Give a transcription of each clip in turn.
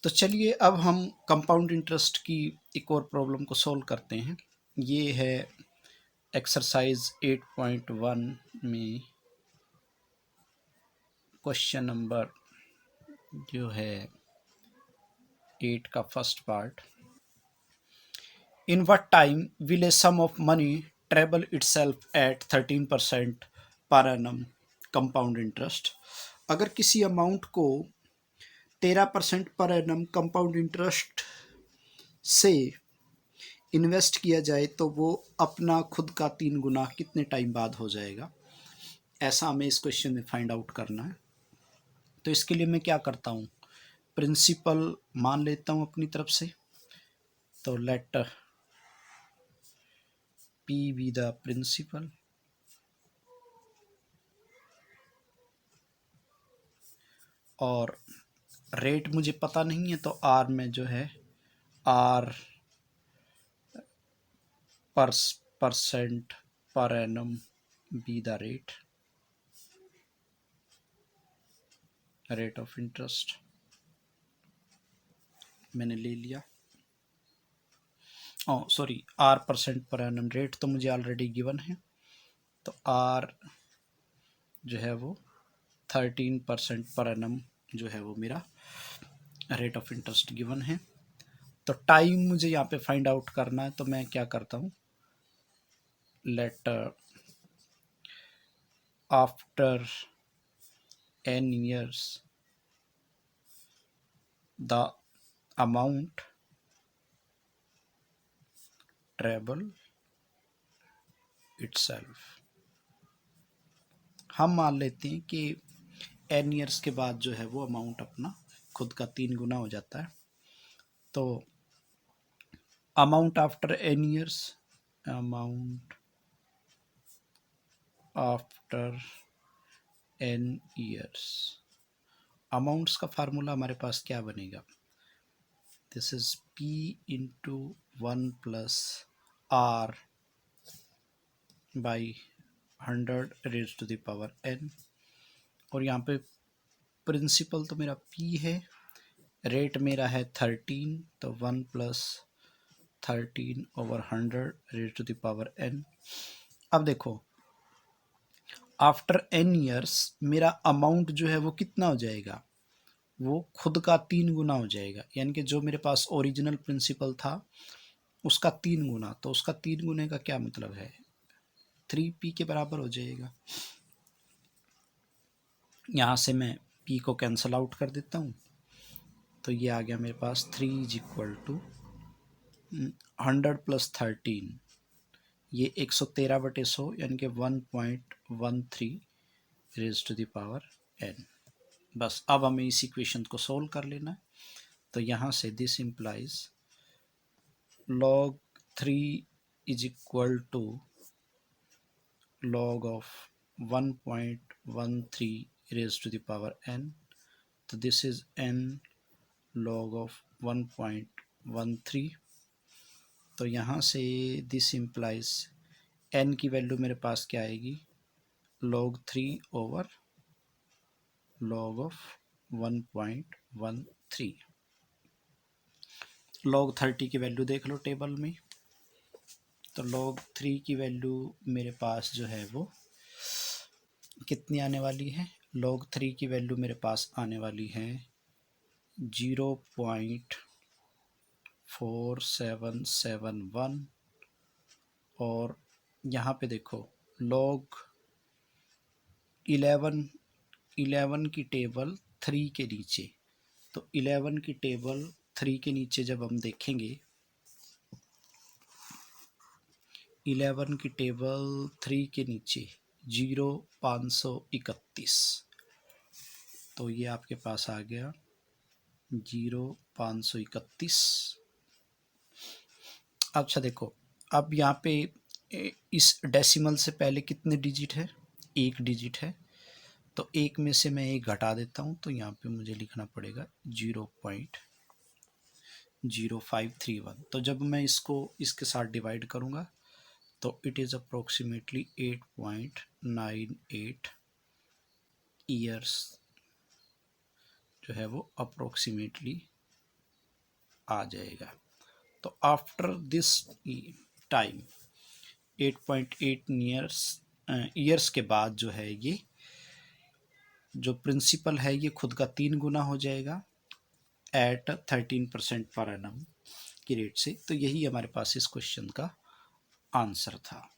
तो चलिए अब हम कंपाउंड इंटरेस्ट की एक और प्रॉब्लम को सॉल्व करते हैं। ये है एक्सरसाइज 8.1 में क्वेश्चन नंबर जो है 8 का first part. In what time will a sum of money treble itself at 13% पर एनम कंपाउंड इंटरेस्ट। अगर किसी अमाउंट को 13% पर एनम कंपाउंड इंटरेस्ट से इन्वेस्ट किया जाए तो वो अपना खुद का 3 गुना कितने टाइम बाद हो जाएगा, ऐसा हमें इस क्वेश्चन में फाइंड आउट करना है। तो इसके लिए मैं क्या करता हूँ, प्रिंसिपल मान लेता हूँ अपनी तरफ से। तो let P be the principal और रेट मुझे पता नहीं है, तो आर में जो है आर परसेंट पर annum be the rate of interest मैंने ले लिया। सॉरी, आर परसेंट पर एनम, रेट तो मुझे ऑलरेडी गिवन है, तो आर जो है वो 13% पर एनम जो है वो मेरा रेट ऑफ इंटरेस्ट गिवन है। तो टाइम मुझे यहाँ पे फाइंड आउट करना है, तो मैं क्या करता हूँ, let after n years the amount treble itself। हम मान लेते हैं कि n years के बाद जो है वो अमाउंट अपना खुद का 3 गुना हो जाता है। तो amount after n years, amount after n years, amounts का फार्मूला हमारे पास क्या बनेगा, this is p into 1 plus r by 100 raise to the power n। और यहाँ पे प्रिंसिपल तो मेरा p है, रेट मेरा है 13, तो 1 plus 13 over 100 raise to the power n। अब देखो, आफ्टर n ईयर्स मेरा अमाउंट जो है वो कितना हो जाएगा, वो खुद का 3 गुना हो जाएगा। यानी कि जो मेरे पास ओरिजिनल प्रिंसिपल था उसका 3 गुना, तो उसका 3 गुने का क्या मतलब है, 3p के बराबर हो जाएगा। यहाँ से मैं p को कैंसल आउट कर देता हूँ, तो ये आ गया मेरे पास 3 इज इक्वल टू 100 प्लस 13, ये 113/100 यानी कि 1.13 raise to the power n। बस अब हमें इस इक्वेशन को सोल्व कर लेना है। तो यहाँ से this implies log 3 is equal to log of 1.13 raise to the power n। तो this is n log of 1.13। तो यहाँ से दिस इम्प्लाइज n की वैल्यू मेरे पास क्या आएगी, log 3 over log of 1.13। log 30 की वैल्यू देख लो टेबल में, तो log 3 की वैल्यू मेरे पास जो है वो कितनी आने वाली है, log 3 की वैल्यू मेरे पास आने वाली है 0.4771। और यहाँ पे देखो log 11 की टेबल 3 के नीचे, तो 11 की टेबल 3 के नीचे जब हम देखेंगे, 11 की टेबल 3 के नीचे 0,531, तो ये आपके पास आ गया 0,531। अच्छा देखो, अब यहाँ पे इस डेसिमल से पहले कितने डिजिट है, एक डिजिट है, तो एक में से मैं एक घटा देता हूँ, तो यहाँ पे मुझे लिखना पड़ेगा 0.0531। तो जब मैं इसको इसके साथ डिवाइड करूँगा तो इट इज़ अप्रोक्सीमेटली 8.98 ईयर्स जो है वो अप्रोक्सीमेटली आ जाएगा। तो आफ्टर दिस टाइम 8.8 ईयर्स के बाद जो है ये जो प्रिंसिपल है ये खुद का 3 गुना हो जाएगा एट 13% पर एनम की रेट से। तो यही हमारे पास इस क्वेश्चन का आंसर था।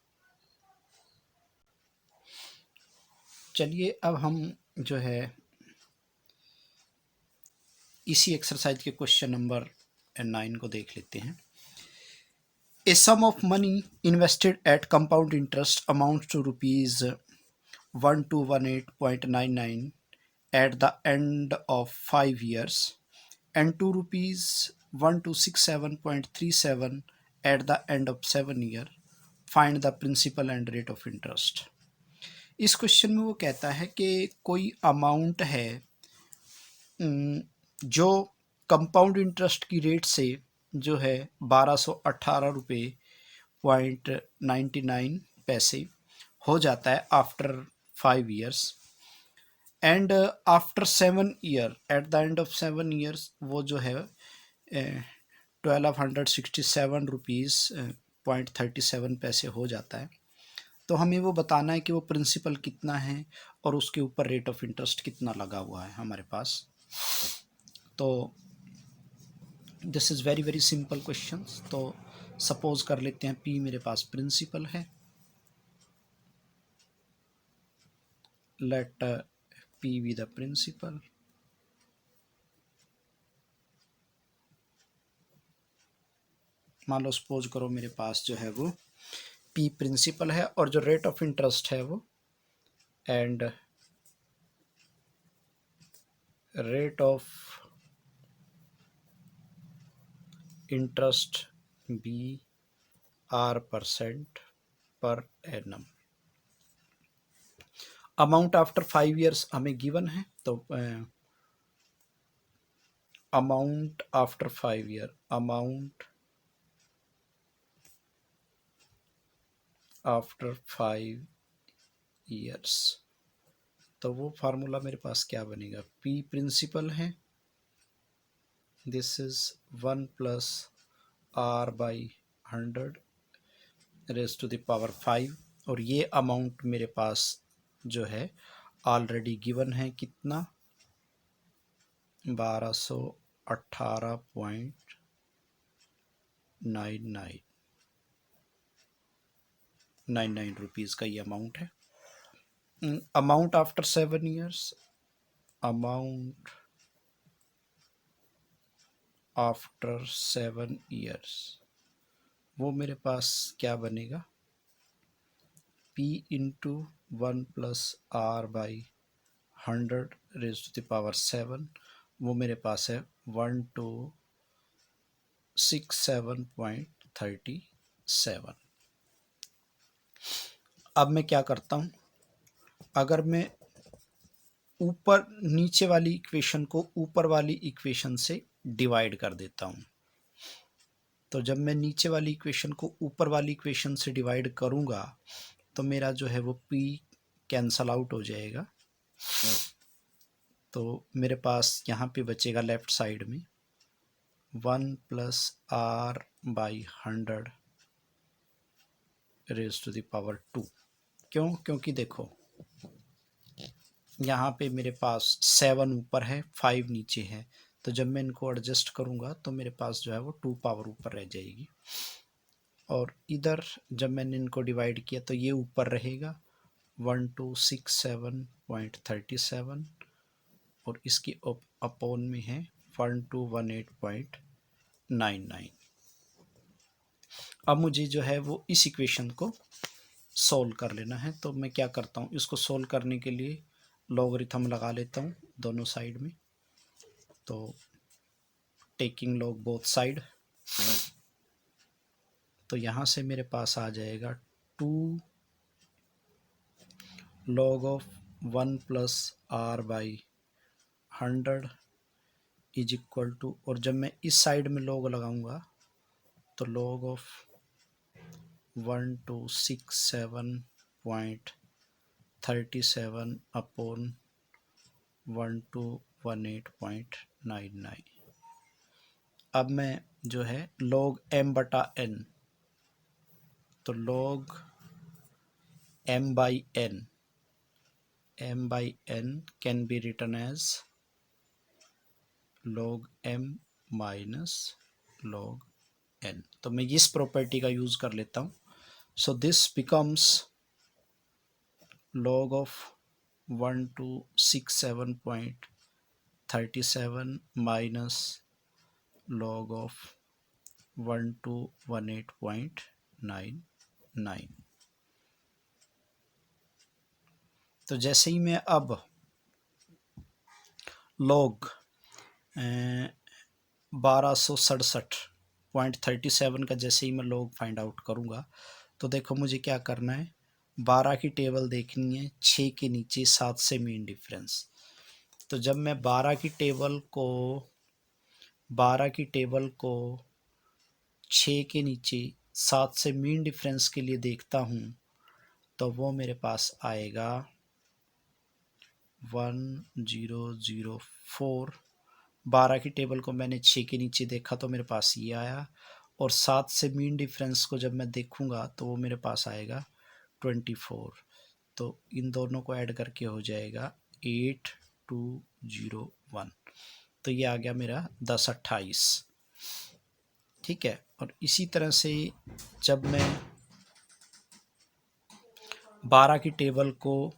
चलिए अब हम जो है इसी एक्सरसाइज के क्वेश्चन नंबर 9 को देख लेते हैं। A sum of money invested at compound interest amounts to rupees 1218.99 at the end of 5 years and to rupees 1267.37 at the end of 7 years. Find the principal and rate of interest. इस question में वो कहता है कि कोई amount है जो compound interest की रेट से जो है 1218 रुपये .99 हो जाता है after 5 years and after 7 year at the end of 7 years वो जो है 1267 रुपीज़ .37 हो जाता है। तो हमें वो बताना है कि वो प्रिंसिपल कितना है और उसके ऊपर रेट ऑफ इंटरेस्ट कितना लगा हुआ है हमारे पास। तो this is very very simple question. तो सपोज कर लेते हैं पी मेरे पास प्रिंसिपल है, let P be the principal, मान लो सपोज करो मेरे पास जो है वो पी प्रिंसिपल है और जो रेट ऑफ इंटरेस्ट है वो and rate of interest be R% पर एनम। अमाउंट आफ्टर 5 ईयर्स हमें गिवन है, तो amount after 5 year, amount after 5 years, तो वो फार्मूला मेरे पास क्या बनेगा, पी प्रिंसिपल है, this is 1 plus R by 100 raise to the power 5 और ये अमाउंट मेरे पास जो है ऑलरेडी गिवन है कितना 1218.99 रुपीज़ का ये अमाउंट है। Amount after 7 years, amount after 7 years वो मेरे पास क्या बनेगा P into 1 plus R by 100 raise to the power 7, वो मेरे पास है 1267.37। अब मैं क्या करता हूँ, अगर मैं ऊपर नीचे वाली इक्वेशन को ऊपर वाली इक्वेशन से डिवाइड कर देता हूँ, तो जब मैं नीचे वाली इक्वेशन को ऊपर वाली इक्वेशन से डिवाइड करूँगा तो मेरा जो है वो P कैंसल आउट हो जाएगा। तो मेरे पास यहाँ पे बचेगा लेफ्ट साइड में 1 plus R by 100 raise to the power 2। क्यों? क्योंकि देखो यहाँ पे मेरे पास 7 ऊपर है 5 नीचे है, तो जब मैं इनको एडजस्ट करूँगा तो मेरे पास जो है वो 2 पावर ऊपर रह जाएगी और इधर जब मैंने इनको डिवाइड किया तो ये ऊपर रहेगा 1267.37 और इसकी अपोन में है 1218.99। अब मुझे जो है वो इस इक्वेशन को सोल्व कर लेना है, तो मैं क्या करता हूँ, इसको सोल्व करने के लिए लॉगरिथम लगा लेता हूँ दोनों साइड में। तो टेकिंग लॉग बोथ साइड, तो यहाँ से मेरे पास आ जाएगा 2 log of 1 plus R by 100 is equal to, और जब मैं इस साइड में log लगाऊंगा तो log ऑफ 1267.37 अपॉन 1218.99। अब मैं जो है log m बटा n, तो log m by n can be written as log m minus log n। तो मैं इस प्रॉपर्टी का यूज कर लेता हूँ। So this becomes log of 1267.37 minus log of 1218.99। तो जैसे ही मैं अब log 1267.37 का जैसे ही मैं log फाइंड आउट करूँगा, तो देखो मुझे क्या करना है, 12 की टेबल देखनी है 6 के नीचे 7 से मीन डिफरेंस। तो जब मैं 12 की टेबल को 6 के नीचे 7 से मीन डिफरेंस के लिए देखता हूँ, तो वो मेरे पास आएगा 1004। 12 की टेबल को मैंने 6 के नीचे देखा तो मेरे पास ये आया, और 7 से मीन डिफरेंस को जब मैं देखूंगा तो वो मेरे पास आएगा 24। तो इन दोनों को ऐड करके हो जाएगा 8201। तो ये आ गया मेरा 1028। ठीक है। और इसी तरह से जब मैं 12 की टेबल को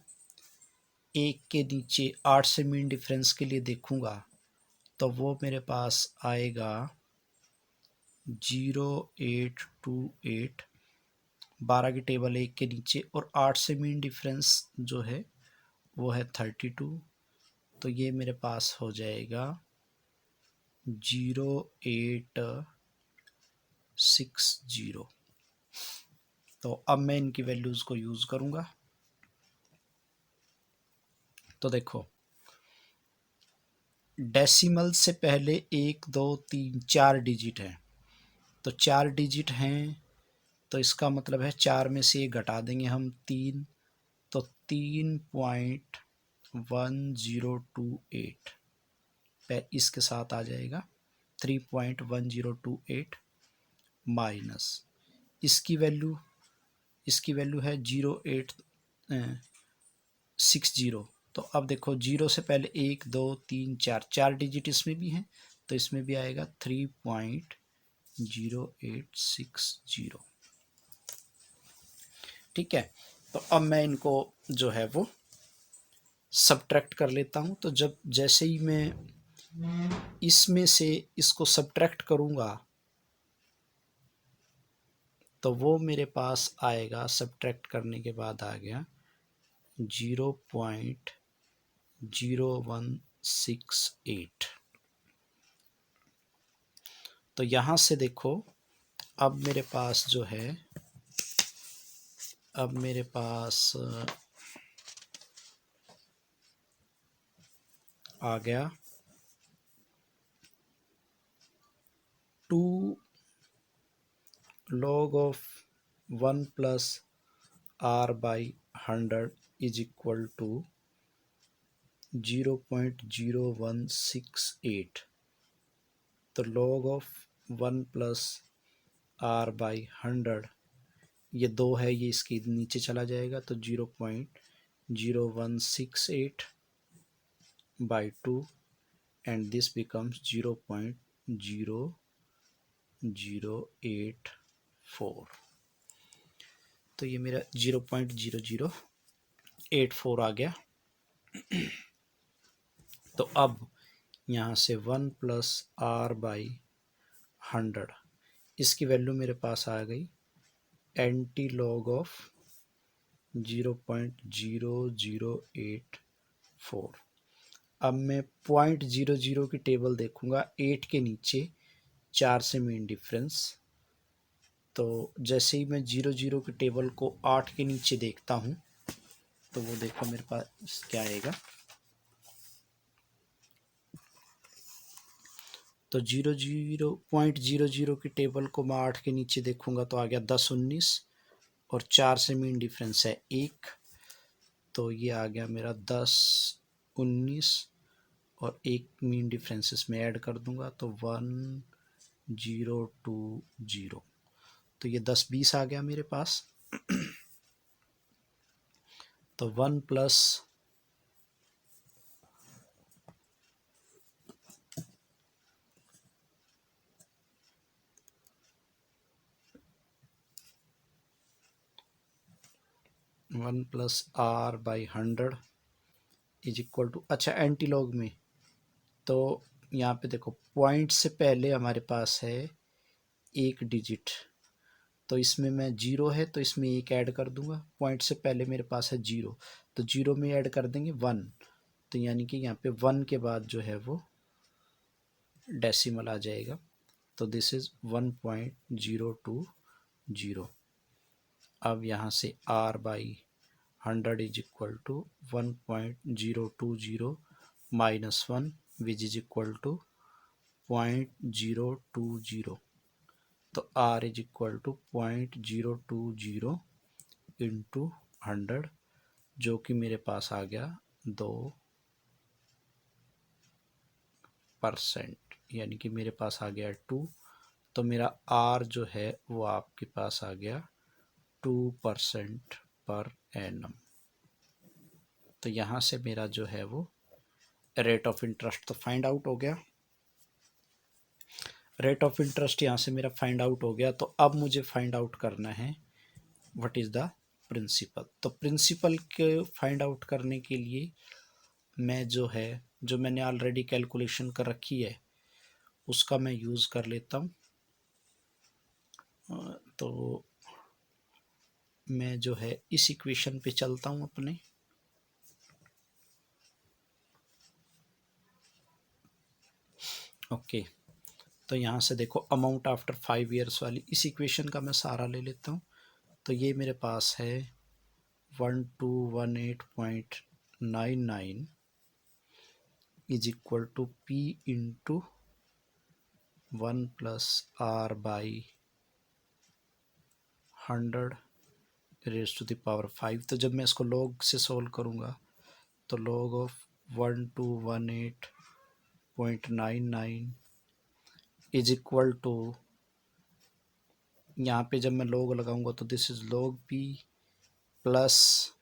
1 के नीचे 8 से मीन डिफरेंस के लिए देखूंगा, तो वो मेरे पास आएगा 0828। 12 की टेबल 1 के नीचे और 8 से मीन डिफरेंस जो है वो है 32। तो ये मेरे पास हो जाएगा 0860। तो अब मैं इनकी वैल्यूज़ को यूज़ करूँगा। तो देखो, डेसिमल से पहले 1 2 3 4 डिजिट हैं, तो 4 डिजिट हैं, तो इसका मतलब है 4 में से एक घटा देंगे हम 3, तो 3.1028 पे इसके साथ आ जाएगा 3.1028 माइनस इसकी वैल्यू है 0860। तो अब देखो, 0 से पहले 1 2 3 4 डिजिट इसमें भी हैं, तो इसमें भी आएगा 3.0860। ठीक है। तो अब मैं इनको जो है वो सब्ट्रैक्ट कर लेता हूँ। तो जब जैसे ही मैं इसमें से इसको सब्ट्रैक्ट करूँगा, तो वो मेरे पास आएगा, सब्ट्रैक्ट करने के बाद आ गया 0.0168। तो यहाँ से देखो, अब मेरे पास जो है, अब मेरे पास आ गया 2 log of 1 plus r by 100 is equal to 0.0168। तो log of 1 plus r by 100, ये 2 है, ये इसके नीचे चला जाएगा, तो 0.0168 by 2, and this becomes 0.0084। तो ये मेरा 0.0084 आ गया। तो अब यहाँ से 1 प्लस r बाई 100, इसकी वैल्यू मेरे पास आ गई एंटी लॉग ऑफ 0.0084। अब मैं 0.00 की टेबल देखूंगा 8 के नीचे 4 से मीन डिफरेंस। तो जैसे ही मैं 00 की टेबल को 8 के नीचे देखता हूँ, तो वो देखो मेरे पास क्या आएगा। तो 0.00 की टेबल को मैं 8 के नीचे देखूंगा, तो आ गया 1019, और 4 से मीन डिफरेंस है 1, तो ये आ गया मेरा 1019, और एक मीन डिफरेंस इसमें ऐड कर दूंगा, तो 1 020। तो ये 10-20 आ गया मेरे पास। तो 1 plus 1 + r/100 is equal to, अच्छा एंटीलॉग में, तो यहाँ पे देखो पॉइंट से पहले हमारे पास है एक डिजिट, तो इसमें मैं जीरो है तो इसमें एक ऐड कर दूंगा। पॉइंट से पहले मेरे पास है जीरो, तो जीरो में ऐड कर देंगे 1, तो यानी कि यहाँ पे 1 के बाद जो है वो डेसिमल आ जाएगा। तो दिस इज 1.020। अब यहाँ से r/100 is equal to 1.020 -1 which is equal to 0.020। तो r is equal to 0.020 into 100, जो कि मेरे पास आ गया 2%, यानी कि मेरे पास आ गया 2। तो मेरा r जो है वो आपके पास आ गया 2% पर एनम। तो यहाँ से मेरा जो है वो रेट ऑफ इंटरेस्ट तो फाइंड आउट हो गया। रेट ऑफ इंटरेस्ट यहाँ से मेरा फाइंड आउट हो गया। तो अब मुझे फाइंड आउट करना है व्हाट इज़ द प्रिंसिपल। तो प्रिंसिपल के फाइंड आउट करने के लिए मैं जो है, जो मैंने ऑलरेडी कैलकुलेशन कर रखी है उसका मैं यूज़ कर लेता हूँ। तो मैं जो है इस इक्वेशन पे चलता हूँ अपने। ओके, तो यहाँ से देखो अमाउंट आफ्टर 5 ईयर्स वाली इस इक्वेशन का मैं सारा ले लेता हूँ। तो ये मेरे पास है 1218.99 is equal to P into 1 + r/100 raise to the power 5। तो जब मैं इसको लॉग से सोल्व करूँगा तो log of 1218.99 is equal to, यहाँ पे जब मैं लॉग लगाऊंगा तो this is log p plus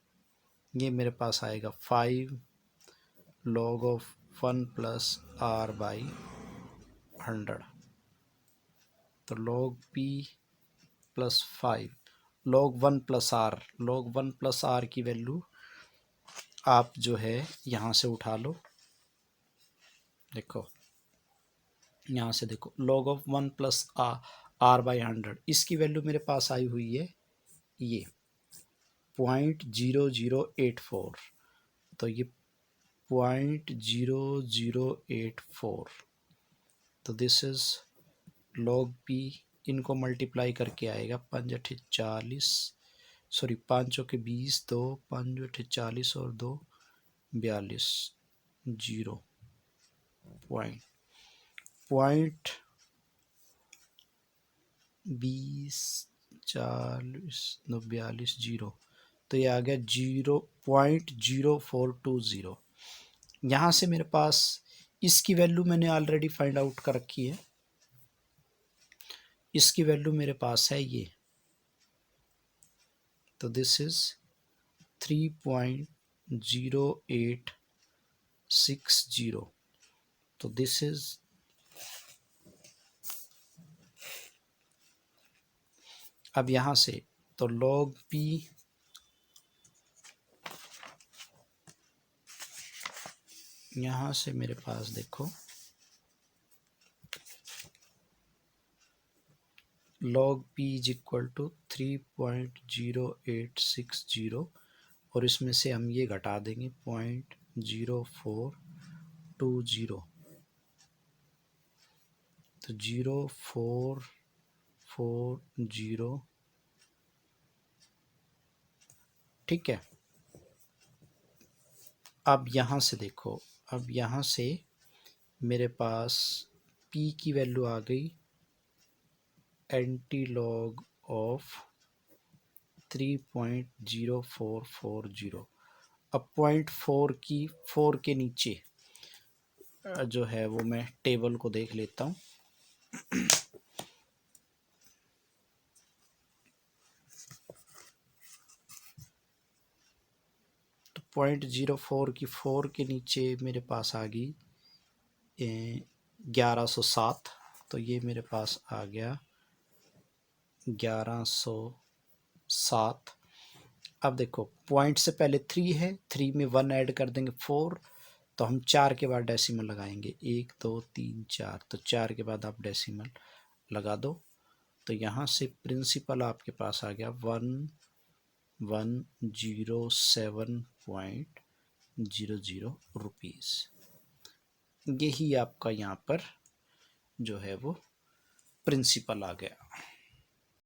ये मेरे पास आएगा 5 log ऑफ 1 + r/100। तो log p plus 5 log 1 + r, log 1 + r की वैल्यू आप जो है यहाँ से उठा लो। देखो यहाँ से देखो log ऑफ 1 + r/100 इसकी वैल्यू मेरे पास आई हुई है ये 0.0084। तो ये 0.0084, तो दिस इज log p। इनको मल्टीप्लाई करके आएगा 5 × 40, सॉरी 5 × 20, 2 5 × 40 और 2 42, 0 पॉइंट 20 40 2 42 0। तो ये आ गया 0.0420। यहाँ से मेरे पास इसकी वैल्यू मैंने ऑलरेडी फाइंड आउट कर रखी है। इसकी वैल्यू मेरे पास है ये, तो दिस इज 3.0860। तो दिस इज, अब यहाँ से तो log p यहाँ से मेरे पास देखो log p is equal to 3.0860 और इसमें से हम ये घटा देंगे 0.0420। तो 0.440, ठीक है। अब यहाँ से देखो, अब यहाँ से मेरे पास p की वैल्यू आ गई एंटी लॉग ऑफ 3.0440। अब 0.4 की 4 के नीचे जो है वो मैं टेबल को देख लेता हूँ। 0.04 की 4 के नीचे मेरे पास आ गई 1107, तो ये मेरे पास आ गया 1107। अब देखो पॉइंट से पहले 3 है, 3 में 1 ऐड कर देंगे 4, तो हम 4 के बाद डेसिमल लगाएंगे, 1 2 3 4, तो 4 के बाद आप डेसिमल लगा दो। तो यहाँ से प्रिंसिपल आपके पास आ गया 1107.00 रुपीज़। यही आपका यहाँ पर जो है वो प्रिंसिपल आ गया।